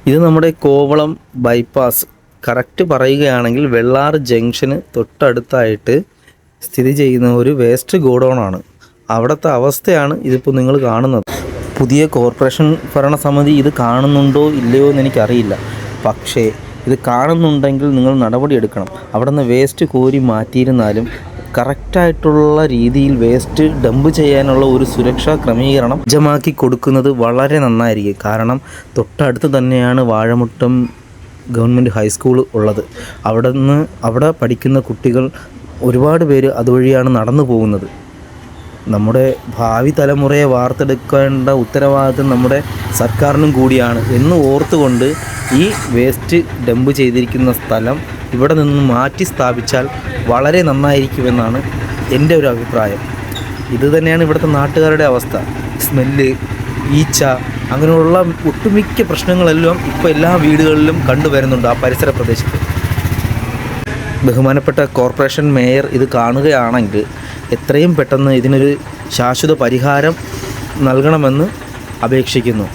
ഇത് നമ്മുടെ Kovalam bypass correct പറയുകയാണെങ്കിൽ വെള്ളാർ ജംഗ്ഷന് തൊട്ടടുത്തായിട്ട് സ്ഥിതി ചെയ്യുന്ന ഒരു വേസ്റ്റ് ഗോഡൗണാണ്. അവിടുത്തെ അവസ്ഥയാണ് ഇതിപ്പോൾ നിങ്ങൾ കാണുന്നത്. പുതിയ കോർപ്പറേഷൻ ഭരണസമിതി ഇത് കാണുന്നുണ്ടോ ഇല്ലയോ എന്ന് എനിക്കറിയില്ല. പക്ഷേ ഇത് കാണുന്നുണ്ടെങ്കിൽ നിങ്ങൾ നടപടിയെടുക്കണം. അവിടെ നിന്ന് വേസ്റ്റ് കോരി മാറ്റിയിരുന്നാലും കറക്റ്റായിട്ടുള്ള രീതിയിൽ വേസ്റ്റ് ഡംപ് ചെയ്യാനുള്ള ഒരു സുരക്ഷാ ക്രമീകരണം സജ്ജമാക്കി കൊടുക്കുന്നത് വളരെ നന്നായിരിക്കും. കാരണം തൊട്ടടുത്ത് തന്നെയാണ് വാഴമുട്ടം ഗവൺമെൻറ് ഹൈസ്കൂൾ ഉള്ളത്. അവിടെ പഠിക്കുന്ന കുട്ടികൾ ഒരുപാട് പേര് അതുവഴിയാണ് നടന്നു പോകുന്നത്. നമ്മുടെ ഭാവി തലമുറയെ വാർത്തെടുക്കേണ്ട ഉത്തരവാദിത്വം നമ്മുടെ സർക്കാരിനും കൂടിയാണ് എന്ന് ഓർത്തുകൊണ്ട് ഈ വേസ്റ്റ് ഡംപ് ചെയ്തിരിക്കുന്ന സ്ഥലം ഇവിടെ നിന്ന് മാറ്റി സ്ഥാപിച്ചാൽ വളരെ നന്നായിരിക്കുമെന്നാണ് എൻ്റെ ഒരു അഭിപ്രായം. ഇത് തന്നെയാണ് ഇവിടുത്തെ നാട്ടുകാരുടെ അവസ്ഥ. സ്മെല്ല്, ഈച്ച, അങ്ങനെയുള്ള ഒട്ടുമിക്ക പ്രശ്നങ്ങളെല്ലാം ഇപ്പോൾ എല്ലാ വീടുകളിലും കണ്ടുവരുന്നുണ്ട് ആ പരിസര പ്രദേശത്ത്. ബഹുമാനപ്പെട്ട കോർപ്പറേഷൻ മേയർ ഇത് കാണുകയാണെങ്കിൽ എത്രയും പെട്ടെന്ന് ഇതിനൊരു ശാശ്വത പരിഹാരം നൽകണമെന്ന് അപേക്ഷിക്കുന്നു.